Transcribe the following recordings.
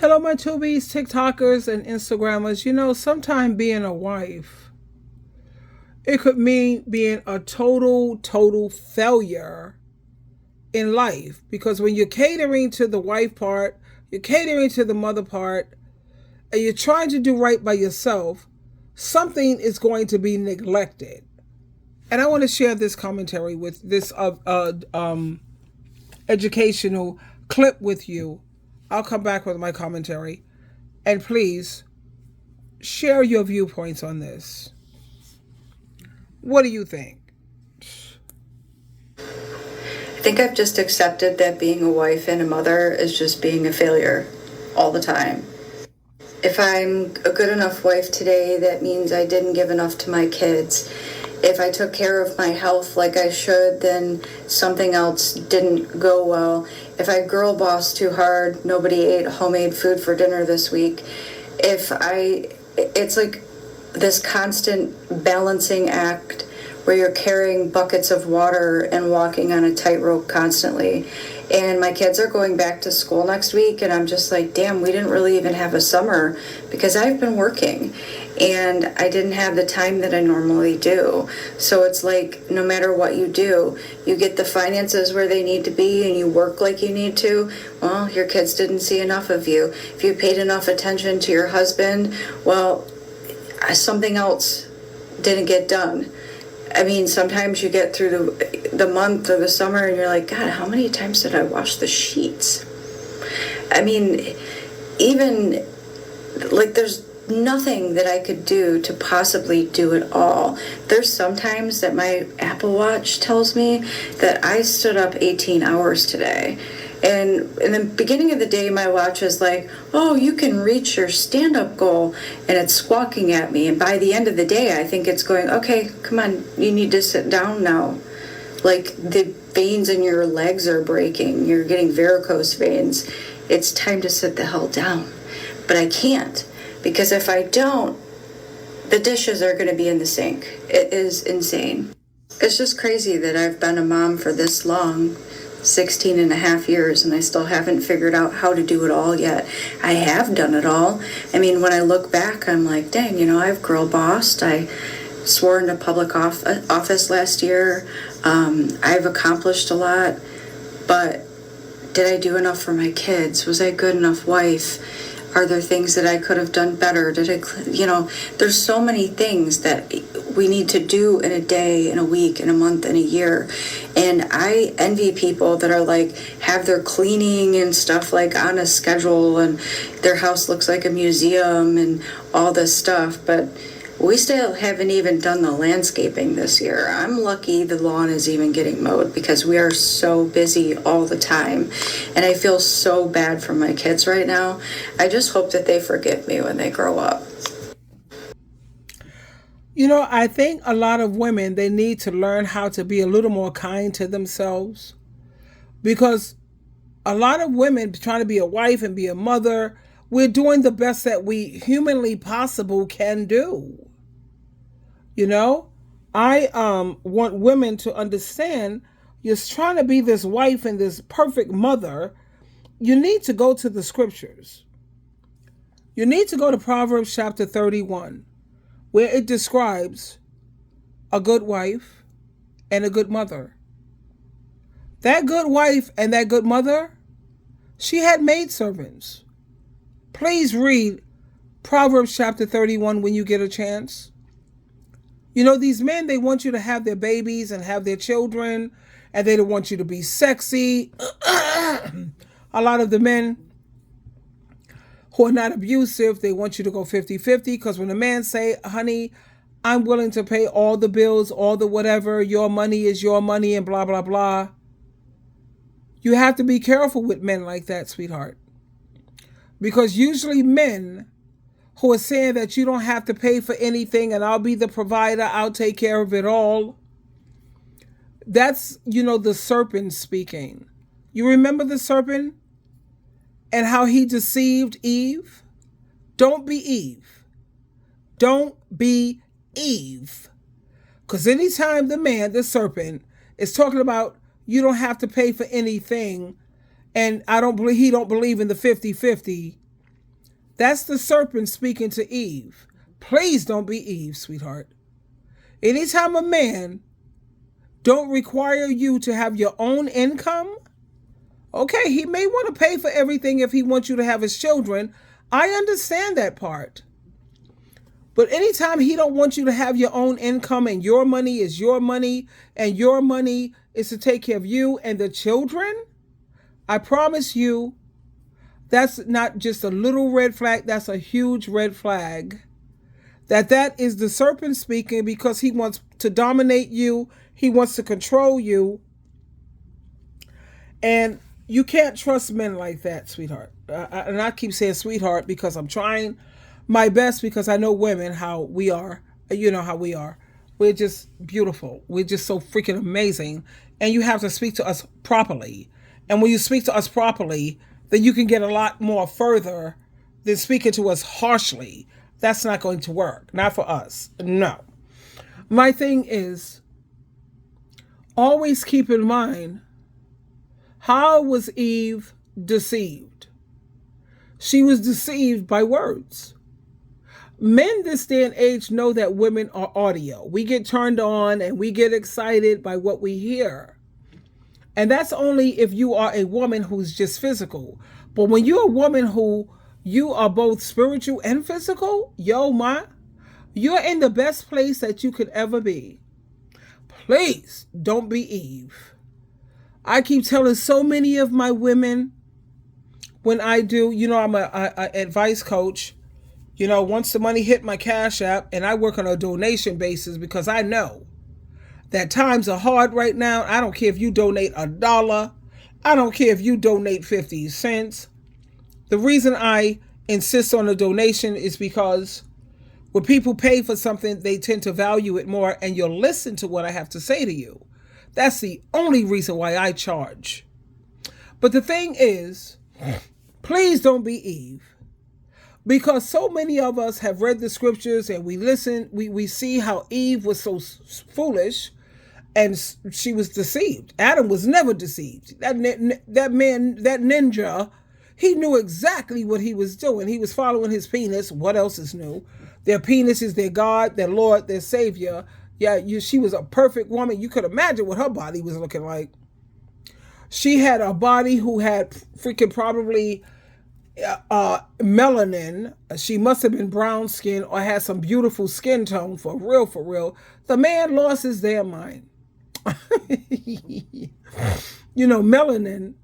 Hello, my tubies, TikTokers, and Instagrammers. Sometimes being a wife, it could mean being a total failure in life. Because when you're catering to the wife part, you're catering to the mother part, and you're trying to do right by yourself, something is going to be neglected. And I want to share this commentary with this educational clip with you. I'll come back with my commentary. And please share your viewpoints on this. What do you think? I think I've just accepted that being a wife and a mother is just being a failure all the time. If I'm a good enough wife today, that means I didn't give enough to my kids. If I took care of my health like I should, then something else didn't go well. If I girl bossed too hard, nobody ate homemade food for dinner this week. It's like this constant balancing act where you're carrying buckets of water and walking on a tightrope constantly. And my kids are going back to school next week, and I'm just like, damn, we didn't really even have a summer because I've been working and I didn't have the time that I normally do. So it's like, no matter what you do, you get the finances where they need to be and you work like you need to. Well, your kids didn't see enough of you. If you paid enough attention to your husband, well, something else didn't get done. I mean, sometimes you get through the month or the summer and you're like, God, how many times did I wash the sheets? I mean, even like there's nothing that I could do to possibly do it all. There's sometimes that my Apple Watch tells me that I stood up 18 hours today. And in the beginning of the day, my watch is like, oh, you can reach your stand-up goal, and it's squawking at me. And by the end of the day, I think it's going, okay, come on, you need to sit down now. Like the veins in your legs are breaking. You're getting varicose veins. It's time to sit the hell down. But I can't, because if I don't, the dishes are going to be in the sink. It is insane. It's just crazy that I've been a mom for this long. 16 and a half years, and I still haven't figured out how to do it all yet. I have done it all. I mean, when I look back, I'm like, dang, I've girl bossed. I swore into public office last year. I've accomplished a lot, but did I do enough for my kids? Was I a good enough wife? Are there things that I could have done better? There's so many things that we need to do in a day, in a week, in a month, in a year. And I envy people that are like, have their cleaning and stuff like on a schedule and their house looks like a museum and all this stuff. But we still haven't even done the landscaping this year. I'm lucky the lawn is even getting mowed because we are so busy all the time. And I feel so bad for my kids right now. I just hope that they forgive me when they grow up. I think a lot of women, they need to learn how to be a little more kind to themselves, because a lot of women trying to be a wife and be a mother, we're doing the best that we humanly possible can do. I want women to understand, you're trying to be this wife and this perfect mother. You need to go to the scriptures. You need to go to Proverbs chapter 31, where it describes a good wife and a good mother. That good wife and that good mother, she had maidservants. Please read Proverbs chapter 31 when you get a chance. These men, they want you to have their babies and have their children, and they don't want you to be sexy. A lot of the men who are not abusive, they want you to go 50-50, because when a man say, honey, I'm willing to pay all the bills, all the whatever, your money is your money, and blah, blah, blah. You have to be careful with men like that, sweetheart. Because usually men who are saying that you don't have to pay for anything and I'll be the provider, I'll take care of it all. That's, the serpent speaking. You remember the serpent and how he deceived Eve? Don't be Eve. Don't be Eve. Because anytime the man, the serpent, is talking about you don't have to pay for anything, and he don't believe in the 50-50, That's the serpent speaking to Eve. Please don't be Eve, sweetheart. Anytime a man don't require you to have your own income, okay, he may want to pay for everything if he wants you to have his children. I understand that part. But anytime he don't want you to have your own income and your money is your money and your money is to take care of you and the children, I promise you, that's not just a little red flag, that's a huge red flag. That is the serpent speaking because he wants to dominate you. He wants to control you. And you can't trust men like that, sweetheart. And I keep saying sweetheart because I'm trying my best because I know women, how we are. You know how we are. We're just beautiful. We're just so freaking amazing. And you have to speak to us properly. And when you speak to us properly, then you can get a lot more further than speaking to us harshly. That's not going to work. Not for us. No. My thing is, always keep in mind, how was Eve deceived? She was deceived by words. Men this day and age know that women are audio. We get turned on and we get excited by what we hear. And that's only if you are a woman who's just physical. But when you're a woman who you are both spiritual and physical, you're in the best place that you could ever be. Please don't be Eve. I keep telling so many of my women when I do, I'm a advice coach. Once the money hit my Cash App, and I work on a donation basis because I know that times are hard right now. I don't care if you donate $1. I don't care if you donate 50 cents. The reason I insist on a donation is because when people pay for something, they tend to value it more and you'll listen to what I have to say to you. That's the only reason why I charge. But the thing is, please don't be Eve. Because so many of us have read the scriptures and we listen, we see how Eve was so foolish and she was deceived. Adam was never deceived. That man, that ninja, he knew exactly what he was doing. He was following his penis. What else is new? Their penis is their God, their Lord, their Savior. Yeah, she was a perfect woman. You could imagine what her body was looking like. She had a body who had freaking probably melanin. She must have been brown skin or had some beautiful skin tone for real, for real. The man lost his damn mind. Melanin,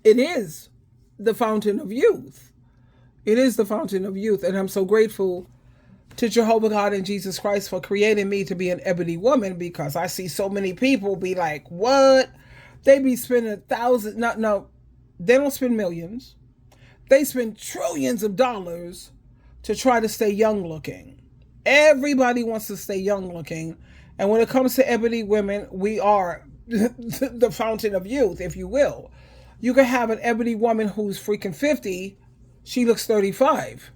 it is the fountain of youth. It is the fountain of youth. And I'm so grateful to Jehovah God and Jesus Christ for creating me to be an ebony woman, because I see so many people be like, what? They be spending thousands. No, they don't spend millions. They spend trillions of dollars to try to stay young looking. Everybody wants to stay young looking. And when it comes to ebony women, we are the fountain of youth, if you will. You can have an ebony woman who's freaking 50. She looks 35.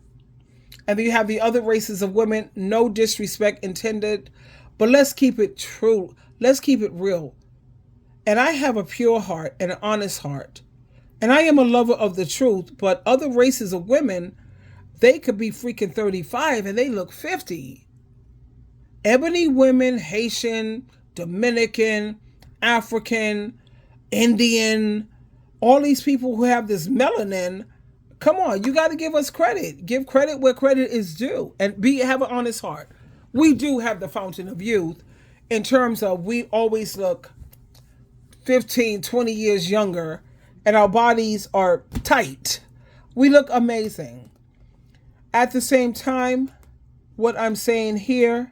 And then you have the other races of women, no disrespect intended, but let's keep it true. Let's keep it real. And I have a pure heart and an honest heart. And I am a lover of the truth, but other races of women, they could be freaking 35 and they look 50. Ebony women, Haitian, Dominican, African, Indian, all these people who have this melanin, come on, you got to give us credit. Give credit where credit is due and have an honest heart. We do have the fountain of youth in terms of we always look 15, 20 years younger and our bodies are tight. We look amazing. At the same time, what I'm saying here,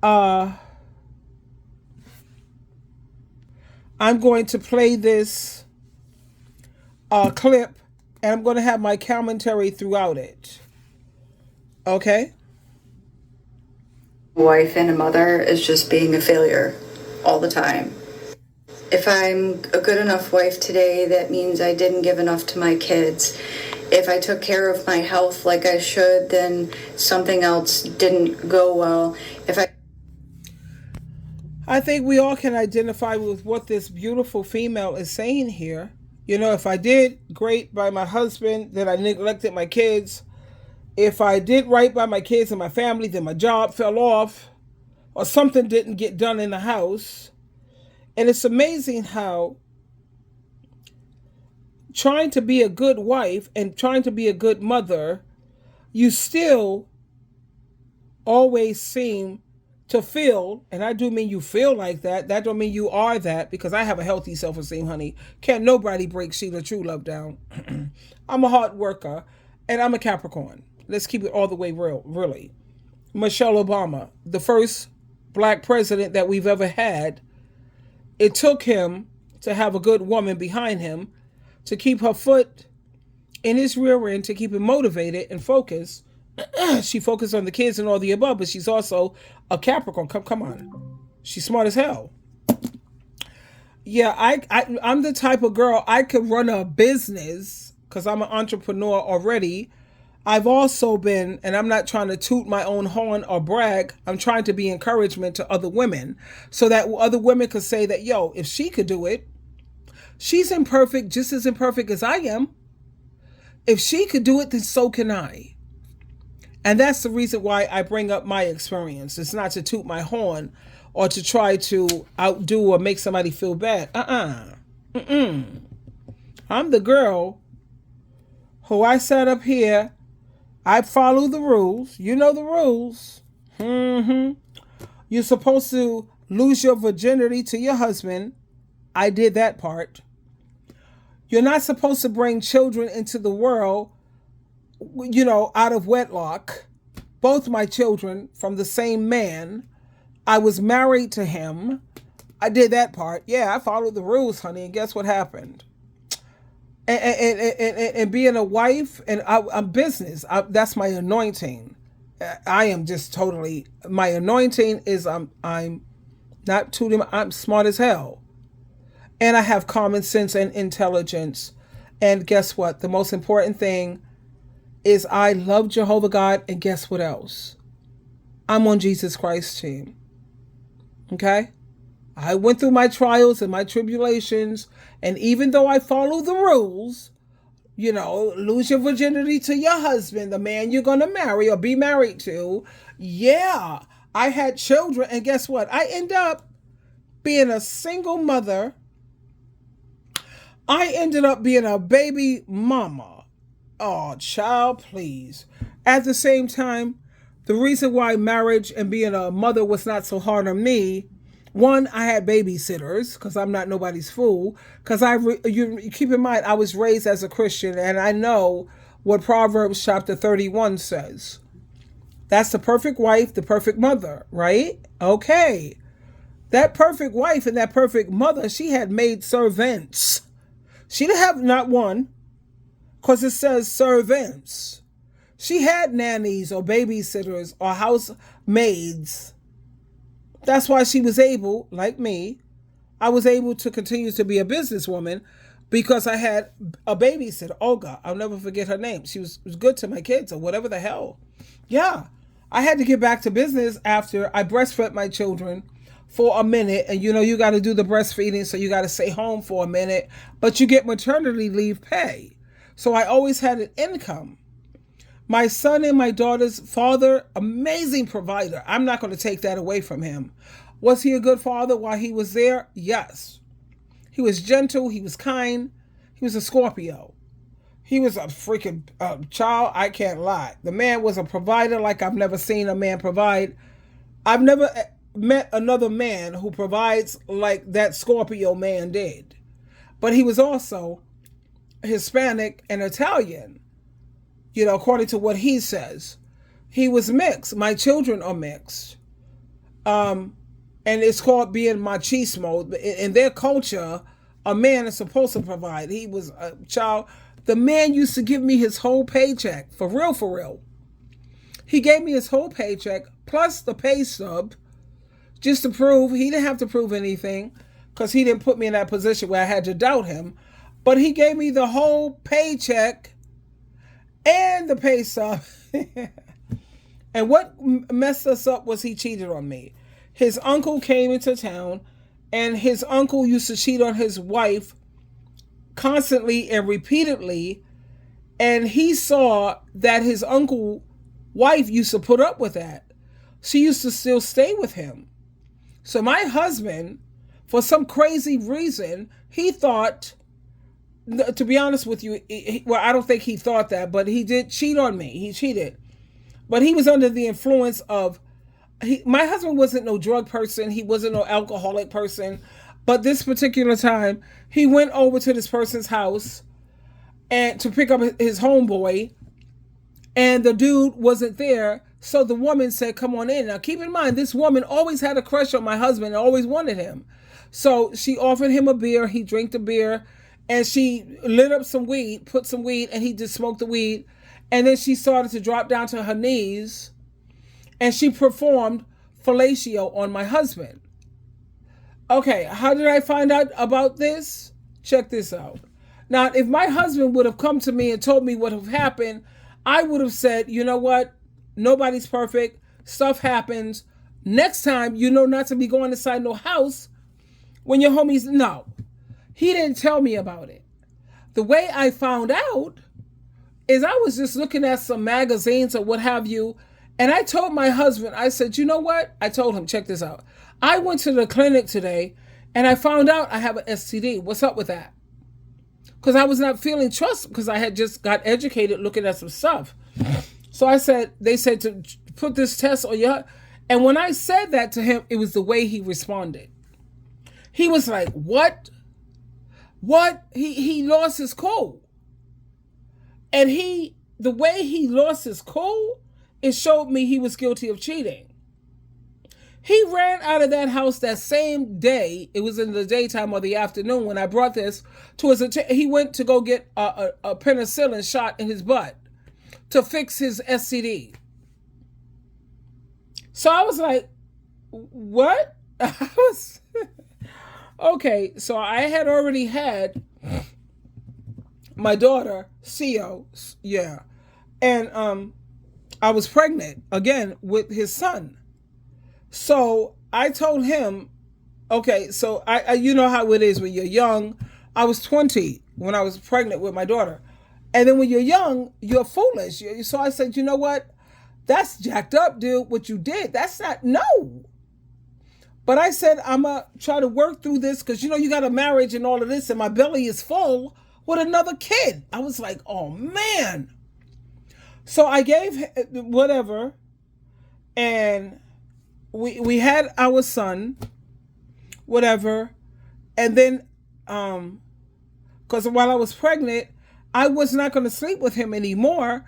I'm going to play this clip, and I'm going to have my commentary throughout it. Okay? Wife and a mother is just being a failure all the time. If I'm a good enough wife today, that means I didn't give enough to my kids. If I took care of my health like I should, then something else didn't go well. I think we all can identify with what this beautiful female is saying here. You know, if I did great by my husband, then I neglected my kids. If I did right by my kids and my family, then my job fell off or something didn't get done in the house. And it's amazing how trying to be a good wife and trying to be a good mother, you still always seem to feel, and I do mean you feel like that. That don't mean you are that, because I have a healthy self-esteem, honey. Can't nobody break SheilaTruelove down. I'm a hard worker, and I'm a Capricorn. Let's keep it all the way real, really. Michelle Obama, the first black president that we've ever had, it took him to have a good woman behind him to keep her foot in his rear end, to keep him motivated and focused. She focused on the kids and all the above, but she's also a Capricorn. Come on. She's smart as hell. Yeah, I'm the type of girl, I could run a business because I'm an entrepreneur already. I've also been, and I'm not trying to toot my own horn or brag, I'm trying to be encouragement to other women so that other women could say that, yo, if she could do it, she's imperfect, just as imperfect as I am. If she could do it, then so can I. And that's the reason why I bring up my experience. It's not to toot my horn or to try to outdo or make somebody feel bad. I'm the girl who I sat up here. I follow the rules. You know the rules. You're supposed to lose your virginity to your husband. I did that part. You're not supposed to bring children into the world, you know, out of wedlock. Both my children from the same man. I was married to him. I did that part. Yeah, I followed the rules, honey. And guess what happened? And being a wife, and I'm business. That's my anointing. I am just totally, my anointing is I'm not tooting. I'm smart as hell. And I have common sense and intelligence. And guess what? The most important thing is I love Jehovah God. And guess what else? I'm on Jesus Christ's team. Okay? I went through my trials and my tribulations. And even though I follow the rules, you know, lose your virginity to your husband, the man you're going to marry or be married to. Yeah, I had children. And guess what? I end up being a single mother. I ended up being a baby mama. Oh, child, please. At the same time, the reason why marriage and being a mother was not so hard on me, one, I had babysitters because I'm not nobody's fool. Because you keep in mind, I was raised as a Christian and I know what Proverbs chapter 31 says. That's the perfect wife, the perfect mother, right? Okay. That perfect wife and that perfect mother, she had maid servants. She didn't have not one, because it says servants. She had nannies or babysitters or housemaids. That's why she was able, like me, I was able to continue to be a businesswoman because I had a babysitter, Olga. I'll never forget her name. She was good to my kids or whatever the hell. Yeah, I had to get back to business after I breastfed my children for a minute. And you know, you got to do the breastfeeding, so you got to stay home for a minute. But you get maternity leave pay. So I always had an income. My son and my daughter's father, amazing provider. I'm not going to take that away from him. Was he a good father while he was there? Yes. He was gentle. He was kind. He was a Scorpio. He was a freaking child. I can't lie. The man was a provider like I've never seen a man provide. I've never met another man who provides like that Scorpio man did. But he was also Hispanic and Italian. You know, according to what he says, he was mixed. My children are mixed. And it's called being machismo. In their culture, a man is supposed to provide. He was a child. The man used to give me his whole paycheck. For real, for real. He gave me his whole paycheck plus the pay stub just to prove. He didn't have to prove anything because he didn't put me in that position where I had to doubt him. But he gave me the whole paycheck and the pay stub. And what messed us up was he cheated on me. His uncle came into town, and his uncle used to cheat on his wife constantly and repeatedly. And he saw that his uncle wife used to put up with that. She used to still stay with him. So my husband, for some crazy reason, he thought, to be honest with you, well, I don't think he thought that, but he did cheat on me. He cheated. But he was under the influence of, my husband wasn't no drug person. He wasn't no alcoholic person. But this particular time, he went over to this person's house and to pick up his homeboy, and the dude wasn't there. So the woman said, come on in. Now keep in mind, this woman always had a crush on my husband and always wanted him. So she offered him a beer. He drank the beer, and she lit up some weed, put some weed, and he just smoked the weed. And then she started to drop down to her knees, and she performed fellatio on my husband. Okay, how did I find out about this? Check this out. Now, if my husband would have come to me and told me what have happened, I would have said, you know what? Nobody's perfect. Stuff happens. Next time, you know not to be going inside no house when your homies... No. He didn't tell me about it. The way I found out is I was just looking at some magazines or what have you, and I told my husband, I said, you know what? I told him, check this out. I went to the clinic today, and I found out I have an STD. What's up with that? Because I was not feeling trust, because I had just got educated looking at some stuff. So I said, they said to put this test on your... And when I said that to him, it was the way he responded. He was like, what? What? He lost his cool. And the way he lost his cool, it showed me he was guilty of cheating. He ran out of that house that same day. It was in the daytime or the afternoon when I brought this to his attention. He went to go get a penicillin shot in his butt to fix his STD. So I was like, what? Okay, so I had already had my daughter, Theo, yeah. And I was pregnant again with his son. So I told him, okay, so I you know how it is when you're young. I was 20 when I was pregnant with my daughter. And then when you're young, you're foolish. So I said, you know what? That's jacked up, dude, what you did. That's not, no. But I said, I'm going to try to work through this because, you know, you got a marriage and all of this, and my belly is full with another kid. I was like, oh, man. So I gave whatever, and we had our son, whatever, and then, because while I was pregnant, I was not going to sleep with him anymore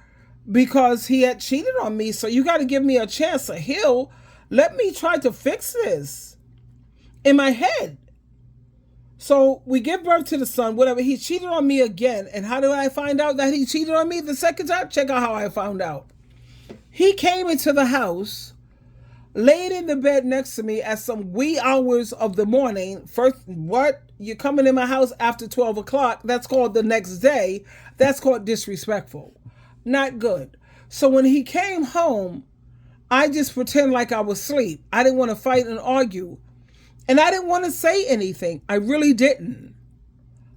because he had cheated on me. So you got to give me a chance to heal. Let me try to fix this in my head. So we give birth to the son, whatever. He cheated on me again. And how did I find out that he cheated on me the second time? Check out how I found out. He came into the house, laid in the bed next to me at some wee hours of the morning. First, what? You're coming in my house after 12 o'clock. That's called the next day. That's called disrespectful. Not good. So when he came home, I just pretend like I was asleep. I didn't want to fight and argue. And I didn't want to say anything. I really didn't.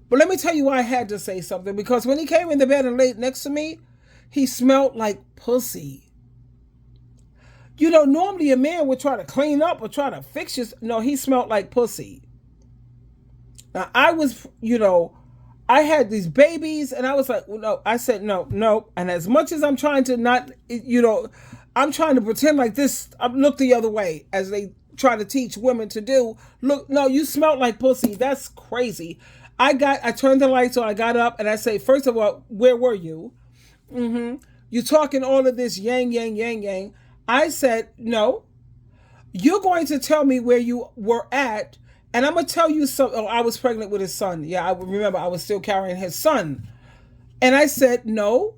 But let me tell you why I had to say something. Because when he came in the bed and laid next to me, he smelled like pussy. You know, normally a man would try to clean up or try to fix his... No, he smelled like pussy. Now, I was, you know, I had these babies and I was like, well, no. I said, no. And as much as I'm trying to not, you know, I'm trying to pretend like this, I look the other way as they try to teach women to do. Look, no, you smelled like pussy. That's crazy. I turned the lights on, I got up and I say, first of all, where were you? You're talking all of this yang, yang, yang, yang. I said, no, you're going to tell me where you were at. And I'm going to tell you something. Oh, I was pregnant with his son. Yeah, I remember I was still carrying his son. And I said, no,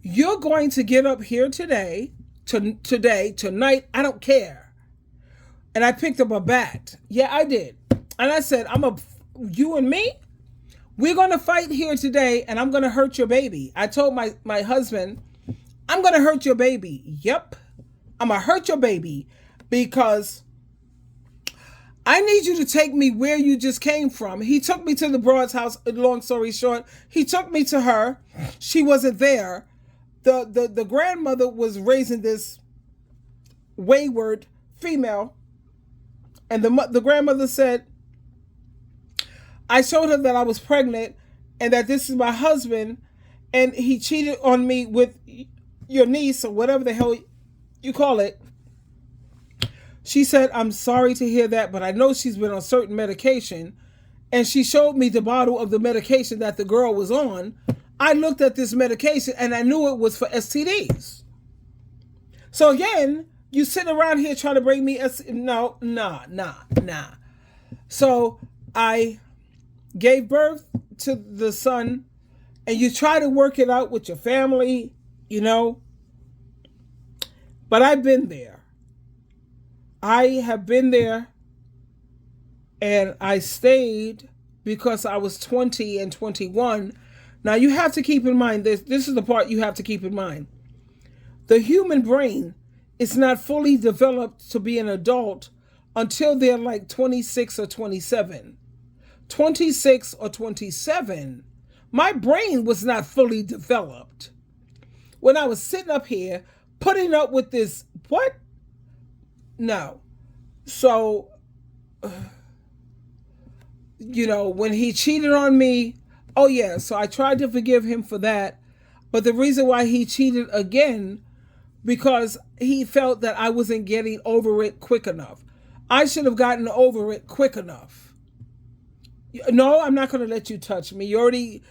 you're going to get up here tonight, I don't care. And I picked up a bat. Yeah, I did. And I said, you and me, we're going to fight here today and I'm going to hurt your baby. I told my husband, I'm going to hurt your baby. Yep. I'm going to hurt your baby because I need you to take me where you just came from. He took me to the broad's house. Long story short, he took me to her. She wasn't there. The grandmother was raising this wayward female, and the grandmother said, I showed her that I was pregnant and that this is my husband, and he cheated on me with your niece or whatever the hell you call it. She said, I'm sorry to hear that, but I know she's been on certain medication. And she showed me the bottle of the medication that the girl was on. I looked at this medication and I knew it was for STDs. So again, you sit around here trying to bring me no, nah. So I gave birth to the son, and you try to work it out with your family, But I've been there. I have been there, and I stayed because I was 20 and 21. Now you have to keep in mind this. This is the part you have to keep in mind. The human brain is not fully developed to be an adult until they're like 26 or 27. 26 or 27, my brain was not fully developed. When I was sitting up here putting up with this, what? No. So, when he cheated on me, oh yeah, so I tried to forgive him for that. But the reason why he cheated again, because he felt that I wasn't getting over it quick enough. I should have gotten over it quick enough. No, I'm not going to let you touch me. You already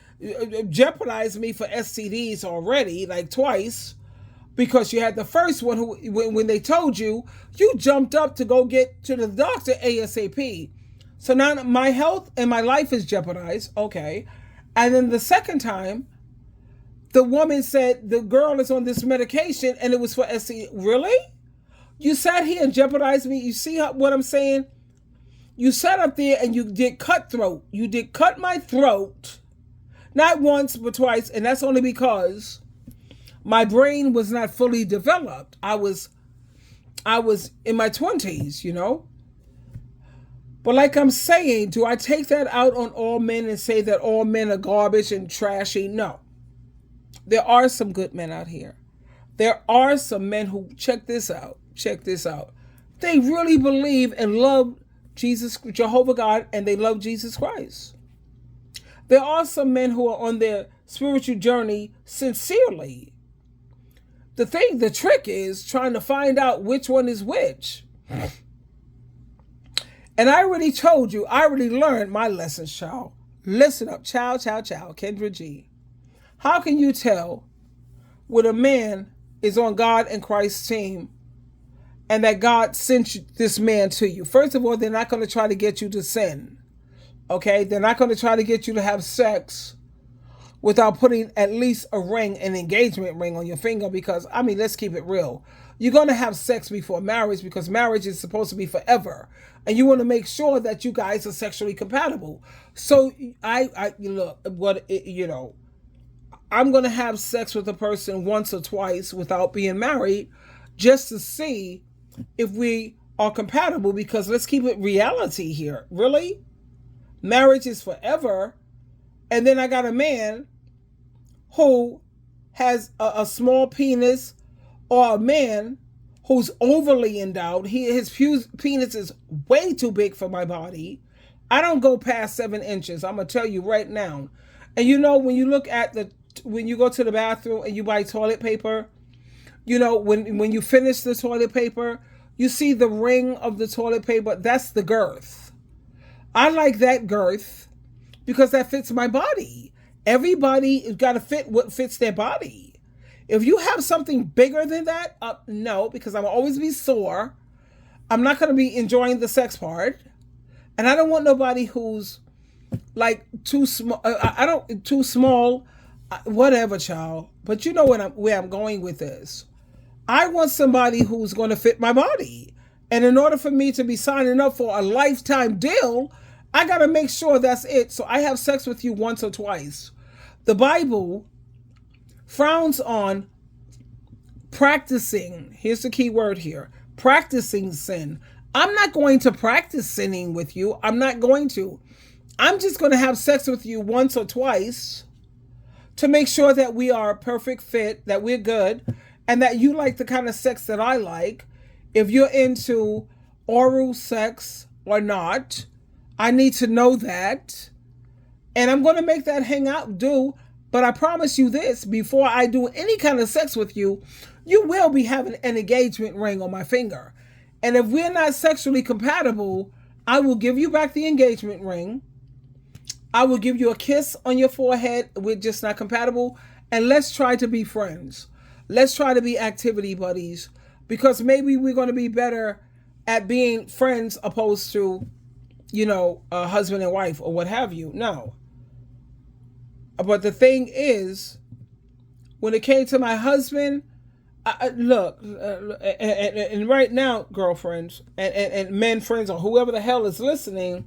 jeopardized me for STDs already, like twice. Because you had the first one who, when they told you, you jumped up to go get to the doctor ASAP. So now my health and my life is jeopardized. Okay. And then the second time, the woman said the girl is on this medication and it was for STD. Really? You sat here and jeopardized me. You see what I'm saying? You sat up there and you did cutthroat. You did cut my throat. Not once, but twice. And that's only because my brain was not fully developed. I was in my 20s, But like I'm saying, do I take that out on all men and say that all men are garbage and trashy? No. There are some good men out here. There are some men who, check this out. They really believe and love Jesus, Jehovah God, and they love Jesus Christ. There are some men who are on their spiritual journey sincerely. The trick is trying to find out which one is which. And I already told you, I already learned my lessons, child. Listen up, child, Kendra G. How can you tell when a man is on God and Christ's team and that God sent this man to you? First of all, they're not going to try to get you to sin. Okay? They're not going to try to get you to have sex without putting at least a ring, an engagement ring on your finger, because, let's keep it real. You're going to have sex before marriage because marriage is supposed to be forever. And you want to make sure that you guys are sexually compatible. So I'm going to have sex with a person once or twice without being married just to see if we are compatible, because let's keep it reality here. Really? Marriage is forever. And then I got a man who has a small penis, or a man who's overly endowed. His penis is way too big for my body. I don't go past 7 inches. I'm going to tell you right now. And when you look at when you go to the bathroom and you buy toilet paper, when you finish the toilet paper, you see the ring of the toilet paper. That's the girth. I like that girth because that fits my body. Everybody has got to fit what fits their body. If you have something bigger than that, no, because I'm always be sore. I'm not going to be enjoying the sex part. And I don't want nobody who's like too small. Too small, whatever, child. But you know where I'm going with this. I want somebody who's going to fit my body. And in order for me to be signing up for a lifetime deal, I got to make sure that's it. So I have sex with you once or twice. The Bible frowns on practicing, here's the key word here, practicing sin I'm not going to practice sinning with you. I'm not going to. I'm just going to have sex with you once or twice to make sure that we are a perfect fit, that we're good, and that you like the kind of sex that I like. If you're into oral sex or not, I need to know that. And I'm going to make that hangout do. But I promise you this, before I do any kind of sex with you, you will be having an engagement ring on my finger. And if we're not sexually compatible, I will give you back the engagement ring. I will give you a kiss on your forehead. We're just not compatible. And let's try to be friends. Let's try to be activity buddies. Because maybe we're going to be better at being friends opposed to, husband and wife or what have you. No. But the thing is, when it came to my husband, look, and right now, girlfriends and men friends or whoever the hell is listening,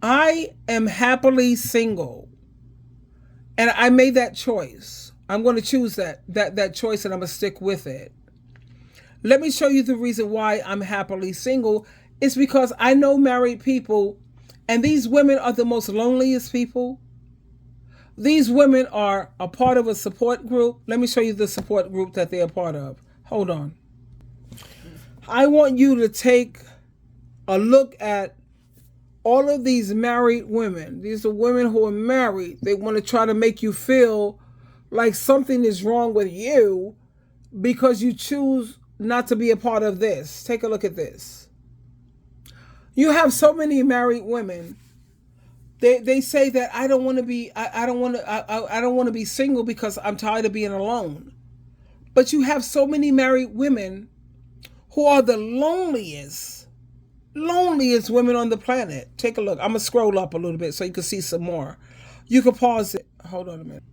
I am happily single. And I made that choice. I'm going to choose that choice, and I'm going to stick with it. Let me show you the reason why I'm happily single. It's because I know married people, and these women are the most loneliest people. These women are a part of a support group. Let me show you the support group that they're a part of. Hold on. I want you to take a look at all of these married women. These are women who are married. They want to try to make you feel like something is wrong with you because you choose not to be a part of this. Take a look at this. You have so many married women. They say that I don't want to be I don't want to be single because I'm tired of being alone. But you have so many married women who are the loneliest women on the planet. Take a look. I'm gonna scroll up a little bit so you can see some more. You can pause it. Hold on a minute.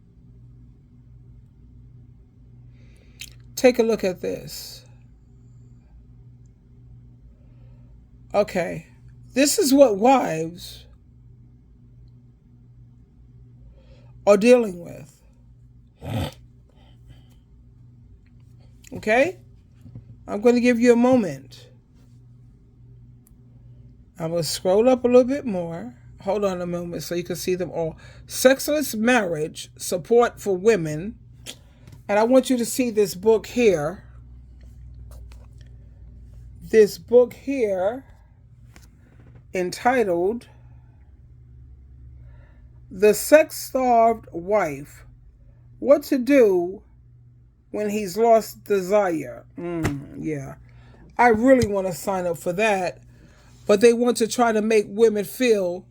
Take a look at this. Okay. This is what wives are dealing with. Okay? I'm going to give you a moment. I'm going to scroll up a little bit more. Hold on a moment so you can see them all. Sexless Marriage, Support for Women. And I want you to see this book here. This book here, entitled The Sex-Starved Wife, What to Do When He's Lost Desire. Yeah. I really want to sign up for that. But they want to try to make women feel...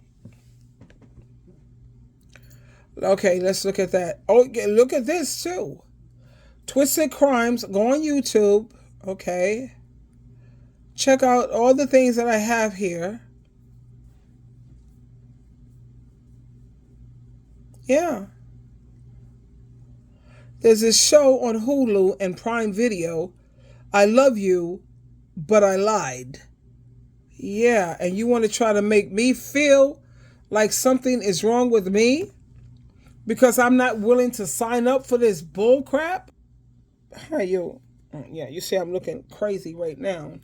Okay, let's look at that. Oh, look at this too. Twisted Crimes. Go on YouTube. Okay. Check out all the things that I have here. Yeah. There's this show on Hulu and Prime Video, I Love You, But I Lied. Yeah, and you want to try to make me feel like something is wrong with me because I'm not willing to sign up for this bull crap? How you? Yeah, you see I'm looking crazy right now.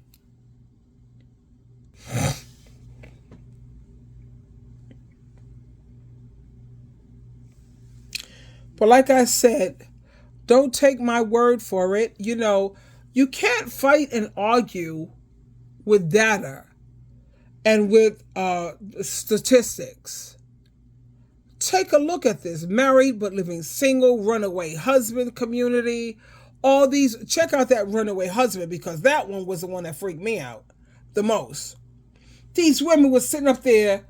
But like I said, don't take my word for it. You can't fight and argue with data and with statistics. Take a look at this. Married but living single, runaway husband community. All these, check out that runaway husband because that one was the one that freaked me out the most. These women were sitting up there.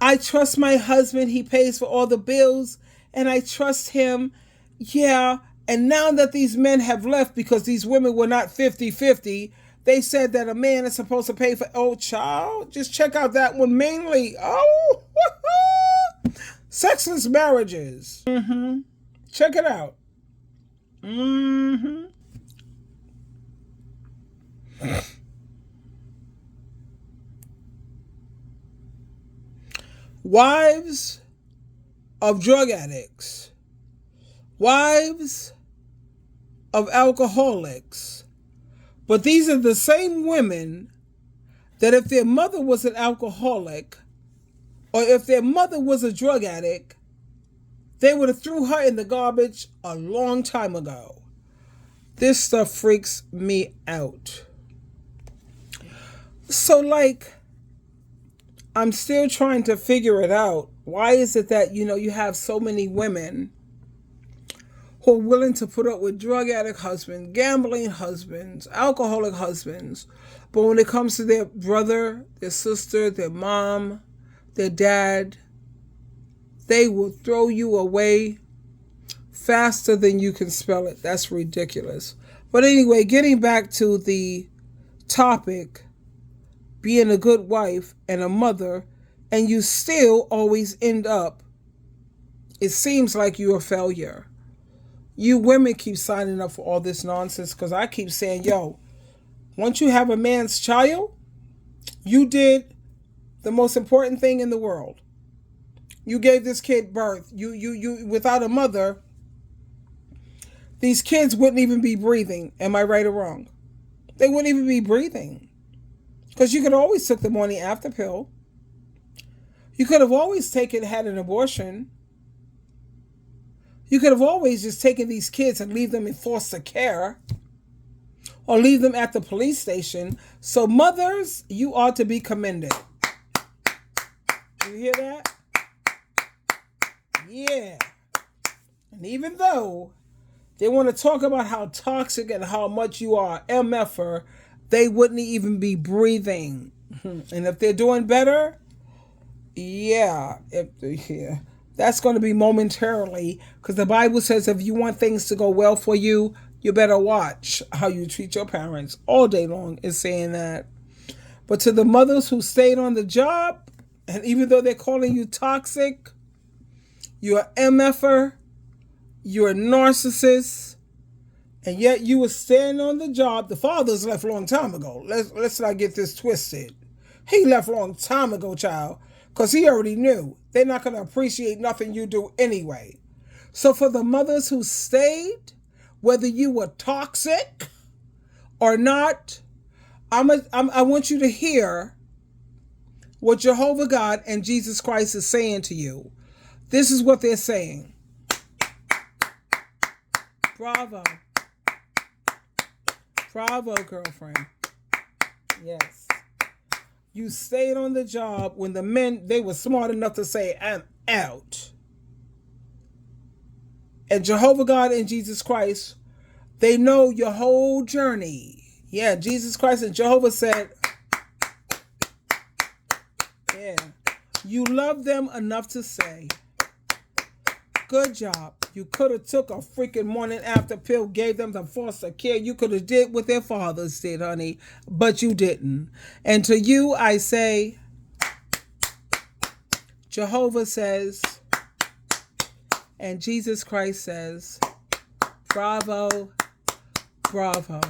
I trust my husband. He pays for all the bills and I trust him. Yeah. And now that these men have left because these women were not 50-50, they said that a man is supposed to pay for... Oh, child, just check out that one mainly. Oh, Sexless Marriages. Check it out. Wives of drug addicts. Wives of alcoholics. But these are the same women that if their mother was an alcoholic or if their mother was a drug addict, they would have threw her in the garbage a long time ago. This stuff freaks me out. So, like, I'm still trying to figure it out. Why is it that, you have so many women who are willing to put up with drug addict husbands, gambling husbands, alcoholic husbands, but when it comes to their brother, their sister, their mom, their dad, they will throw you away faster than you can spell it. That's ridiculous. But anyway, getting back to the topic, being a good wife and a mother, and you still always end up, it seems like you're a failure. You women keep signing up for all this nonsense because I keep saying, yo, once you have a man's child, you did the most important thing in the world. You gave this kid birth. You without a mother, these kids wouldn't even be breathing. Am I right or wrong? They wouldn't even be breathing. Because you could always took the morning after pill. You could have always had an abortion. You could have always just taken these kids and leave them in foster care or leave them at the police station. So mothers, you ought to be commended. You hear that? Yeah. And even though they want to talk about how toxic and how much you are MFer, they wouldn't even be breathing. And if they're doing better, that's going to be momentarily, because the Bible says if you want things to go well for you, you better watch how you treat your parents. All day long is saying that. But to the mothers who stayed on the job, and even though they're calling you toxic, you're an MFer, you're a narcissist, and yet you were staying on the job. The father's left a long time ago. Let's not get this twisted. He left a long time ago, child, because he already knew they're not going to appreciate nothing you do anyway. So for the mothers who stayed, whether you were toxic or not, I want you to hear what Jehovah God and Jesus Christ is saying to you. This is what they're saying. Bravo. Bravo, girlfriend. Yes. You stayed on the job when the men, they were smart enough to say, I'm out. And Jehovah God and Jesus Christ, they know your whole journey. Yeah, Jesus Christ and Jehovah said, yeah, you love them enough to say, good job. You could have took a freaking morning after pill, gave them the foster care. You could have did what their fathers did, honey, but you didn't. And to you, I say, Jehovah says, and Jesus Christ says, bravo, bravo.